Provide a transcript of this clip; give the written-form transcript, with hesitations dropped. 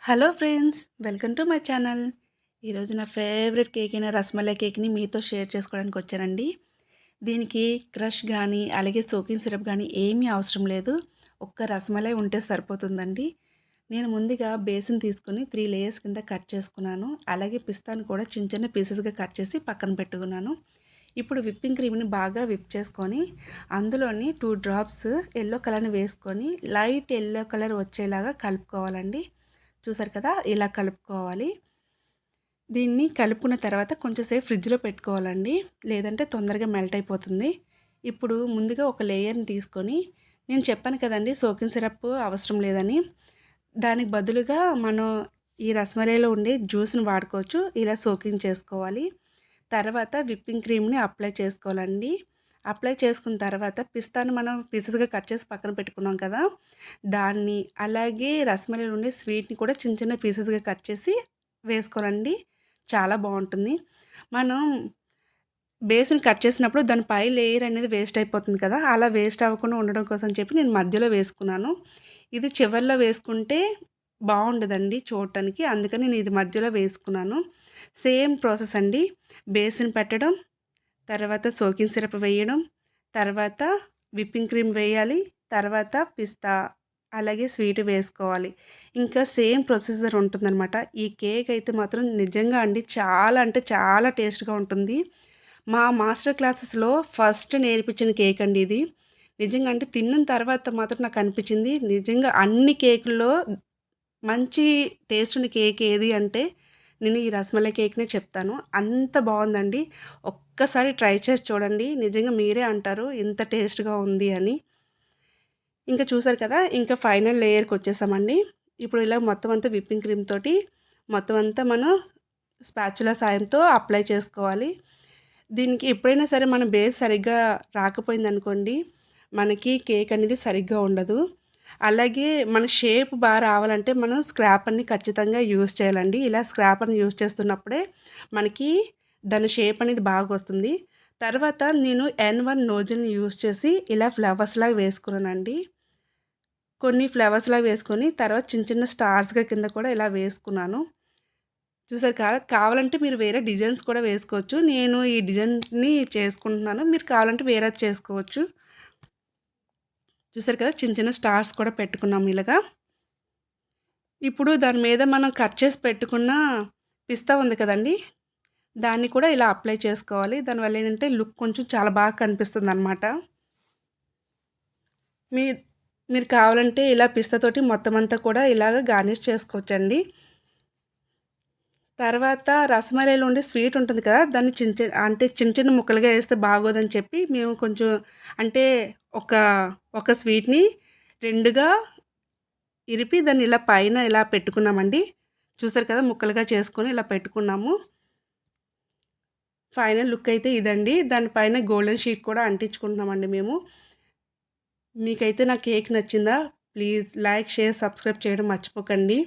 Hello friends, welcome to my channel. ఈరోజు నా favourite cake అయిన రస్మలై కేక్ని మీతో షేర్ చేసుకోవడానికి వచ్చానండి. దీనికి క్రష్ కానీ అలాగే సోకింగ్ సిరప్ కానీ ఏమీ అవసరం లేదు. ఒక్క రస్మలై ఉంటే సరిపోతుందండి. నేను ముందుగా బేసిన్ తీసుకుని 3 లేయర్స్ కింద కట్ చేసుకున్నాను. అలాగే పిస్తాను కూడా చిన్న చిన్న పీసెస్గా కట్ చేసి పక్కన పెట్టుకున్నాను. ఇప్పుడు విప్పింగ్ క్రీమ్ని బాగా విప్ చేసుకొని అందులోని 2 డ్రాప్స్ ఎల్లో కలర్ని వేసుకొని లైట్ ఎల్లో కలర్ వచ్చేలాగా కలుపుకోవాలండి. చూసారు కదా, ఇలా కలుపుకోవాలి. దీన్ని కలుపుకున్న తర్వాత కొంచెం సేపు ఫ్రిడ్జ్లో పెట్టుకోవాలండి, లేదంటే తొందరగా మెల్ట్ అయిపోతుంది. ఇప్పుడు ముందుగా ఒక లేయర్ని తీసుకొని, నేను చెప్పాను కదండి సోకింగ్ సిరప్ అవసరం లేదని, దానికి బదులుగా మనం ఈ రస్మలైలో ఉండే జ్యూస్ని వాడుకోవచ్చు. ఇలా సోకింగ్ చేసుకోవాలి. తర్వాత విప్పింగ్ క్రీమ్ని అప్లై చేసుకోవాలండి. అప్లై చేసుకున్న తర్వాత పిస్తాను మనం పీసెస్గా కట్ చేసి పక్కన పెట్టుకున్నాం కదా, దాన్ని అలాగే రస్మలై ఉండే స్వీట్ని కూడా చిన్న చిన్న పీసెస్గా కట్ చేసి వేసుకోవాలండి. చాలా బాగుంటుంది. మనం బేస్ని కట్ చేసినప్పుడు దాని పై లేయర్ అనేది వేస్ట్ అయిపోతుంది కదా, అలా వేస్ట్ అవ్వకుండా ఉండడం కోసం చెప్పి నేను మధ్యలో వేసుకున్నాను. ఇది చివర్లో వేసుకుంటే బాగుండదండి చూడటానికి, అందుకని నేను ఇది మధ్యలో వేసుకున్నాను. సేమ్ ప్రాసెస్ అండి. బేస్ని పెట్టడం, తర్వాత సోకింగ్ సిరప్ వేయడం, తర్వాత విప్పింగ్ క్రీమ్ వేయాలి, తర్వాత పిస్తా అలాగే స్వీట్ వేసుకోవాలి. ఇంకా సేమ్ ప్రొసీజర్ ఉంటుందన్నమాట. ఈ కేక్ అయితే మాత్రం నిజంగా అండి చాలా అంటే చాలా టేస్ట్గా ఉంటుంది. మా మాస్టర్ క్లాసెస్లో ఫస్ట్ నేర్పించిన కేక్ అండి ఇది. నిజంగా అంటే తిన్న తర్వాత మాత్రం నాకు అనిపించింది, నిజంగా అన్ని కేకుల్లో మంచి టేస్ట్ ఉన్న కేక్ ఏది అంటే నేను ఈ రస్మలై కేక్నే చెప్తాను. అంత బాగుందండి. ఒక్కసారి ట్రై చేసి చూడండి, నిజంగా మీరే అంటారు ఇంత టేస్ట్గా ఉంది అని. ఇంకా చూసారు కదా, ఇంకా ఫైనల్ లేయర్కి వచ్చేసామండి. ఇప్పుడు ఇలా మొత్తం అంతా విప్పింగ్ క్రీమ్ తోటి మొత్తం అంతా మనం స్పాచులా సాయంతో అప్లై చేసుకోవాలి. దీనికి ఎప్పుడైనా సరే మన బేస్ సరిగ్గా రాకపోయిందనుకోండి, మనకి కేక్ అనేది సరిగ్గా ఉండదు. అలాగే మన షేప్ బాగా రావాలంటే మనం స్క్రాపర్ని ఖచ్చితంగా యూజ్ చేయాలండి. ఇలా స్క్రాపర్ని యూజ్ చేస్తున్నప్పుడే మనకి దాని షేప్ అనేది బాగా వస్తుంది. తర్వాత నేను N1 నోజిల్ని యూజ్ చేసి ఇలా ఫ్లవర్స్ లాగా వేసుకున్నానండి. కొన్ని ఫ్లవర్స్ లాగా వేసుకొని తర్వాత చిన్న చిన్న స్టార్స్గా కింద కూడా ఇలా వేసుకున్నాను. చూసారు కావాలంటే మీరు వేరే డిజైన్స్ కూడా వేసుకోవచ్చు. నేను ఈ డిజైన్ని చేసుకుంటున్నాను, మీరు కావాలంటే వేరేది చేసుకోవచ్చు. చూసారు కదా, చిన్న చిన్న స్టార్స్ కూడా పెట్టుకున్నాము ఇలాగా. ఇప్పుడు దాని మీద మనం కట్ చేసి పెట్టుకున్న పిస్తా ఉంది కదండి, దాన్ని కూడా ఇలా అప్లై చేసుకోవాలి. దానివల్ల ఏంటంటే లుక్ కొంచెం చాలా బాగా కనిపిస్తుంది అనమాట. మీ మీరు కావాలంటే ఇలా పిస్తాతోటి మొత్తం అంతా కూడా ఇలాగ గార్నిష్ చేసుకోవచ్చండి. తర్వాత రసమలైలో ఉండే స్వీట్ ఉంటుంది కదా, దాన్ని చిన్న చిన్న ముక్కలుగా వేస్తే బాగోదని చెప్పి మేము కొంచెం అంటే ఒక ఒక స్వీట్ని రెండుగా ఇరిపి దాన్ని ఇలా పైన ఇలా పెట్టుకున్నామండి. చూసారు కదా, ముక్కలుగా చేసుకొని ఇలా పెట్టుకున్నాము. ఫైనల్ లుక్ అయితే ఇదండి. దానిపైన గోల్డెన్ షీట్ కూడా అంటించుకుంటున్నామండి మేము. మీకైతే నా కేక్ నచ్చిందా? ప్లీజ్ లైక్, షేర్, సబ్స్క్రైబ్ చేయడం మర్చిపోకండి.